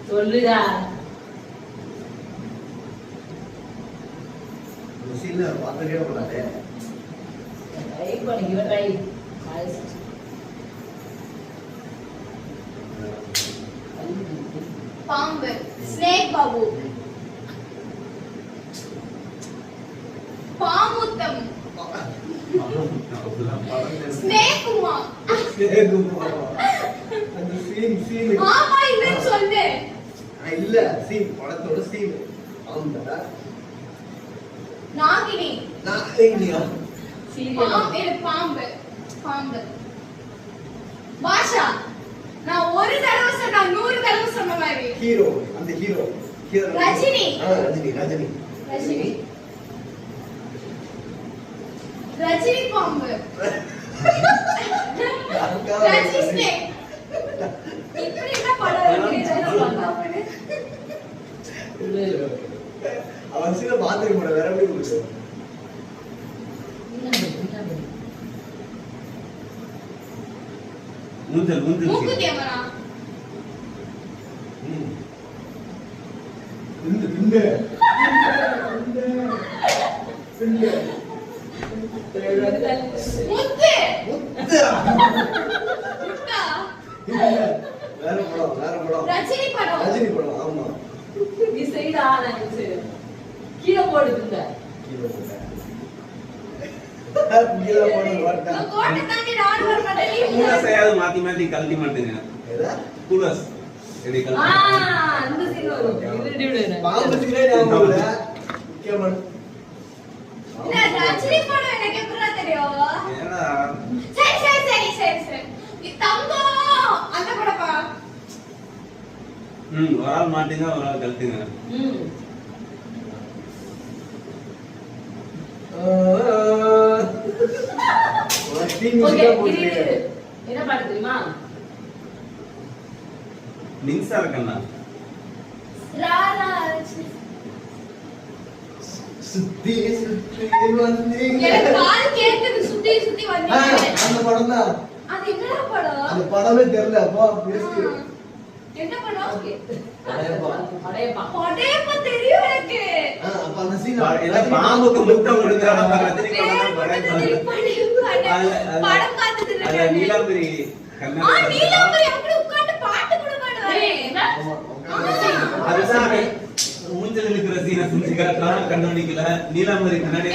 சொல்லுடா. சீன்ல பார்த்ததே கூடாது. ட்ரை பண்ணி இவ ட்ரை. பாம்பு. ஸ்னேக் பாபு. பாமுத்தம். ஸ்னேக் உமா. ஸ்னேக் உமா. அந்த சீன். ஆமா இல்லன்னு சொல்லு. இல்ல சீன் படத்தோட சீன். ஆமாடா. நாகினி. நாகினியா? சீரியல். பாம்பு. பாம்பு. பாஷா. நான் ஒரு தடவை சொன்னா 100 தடவை சொன்ன மாதிரி. ஹீரோ. அந்த ஹீரோ. ரஜினி. ரஜினி. ரஜினி. ரஜினி பாம்பு. ரஜினி ஸ்னேக். இப்படி என்ன படம் இருக்கு? அவன் சீன பாத்துக்க போற வேற எப்படி போச்சு? மூக்கு கேமரா. இந்த முத்து. முத்தா. முத்தா. வேற படம். ரஜினி படம். ஆமா. நீ செய்டா நான் செய்றேன். கீழ போடுங்க. கீழ போடு வாடா. நான் கோட்டை தாண்டி நான் வர மாட்டேன். கூலஸ் ஐயாவது மாத்தி கழட்டி மாட்டேங்க. ஏதா? கூலஸ். எடி கழட்டி. அந்த சீன் வரும். இது விடு. பாம்பு சீனே ஞாபகம் இல்ல. முக்கியமான. இந்த ரஜினி படம் எனக்கு எப்படிடா தெரியும்? ஏன்னா சரி. இது தங்கம். அந்த படப்பா. ஒரு ஆள் மாட்டீங்க ஒரு ஆள் கழட்டுங்க. என்ன பாட்டு தெரியுமா? நிங்ஸா இருக்கண்ணா. சுத்தி வந்தீங்க. எனக்கு கால் கேக்குது. சுத்தி வந்தீங்க. அந்த படம் தான். அது என்னடா படம்? அந்த படமே தெரியல. அப்போ பேசி என்ன படம்? படையப்பா தெரியும் எனக்கு. அப்ப அந்த சீன் இல்ல பாம்புக்கு முத்தம் கொடுக்கறாங்க ரஜினி படம் படம் பார்த்தது இல்ல. அத நீலாம்பரி கண்ணா. நீலாம்பரி அப்படி உட்கார்ந்து பாட்டு கூட பாடுவாரே. அதுதான் மூஞ்சல் இருக்கிற சீனை சுத்தி காட்டுறான் கண்ணாடிக்குள்ள நீலாம்பரி கண்ணாடி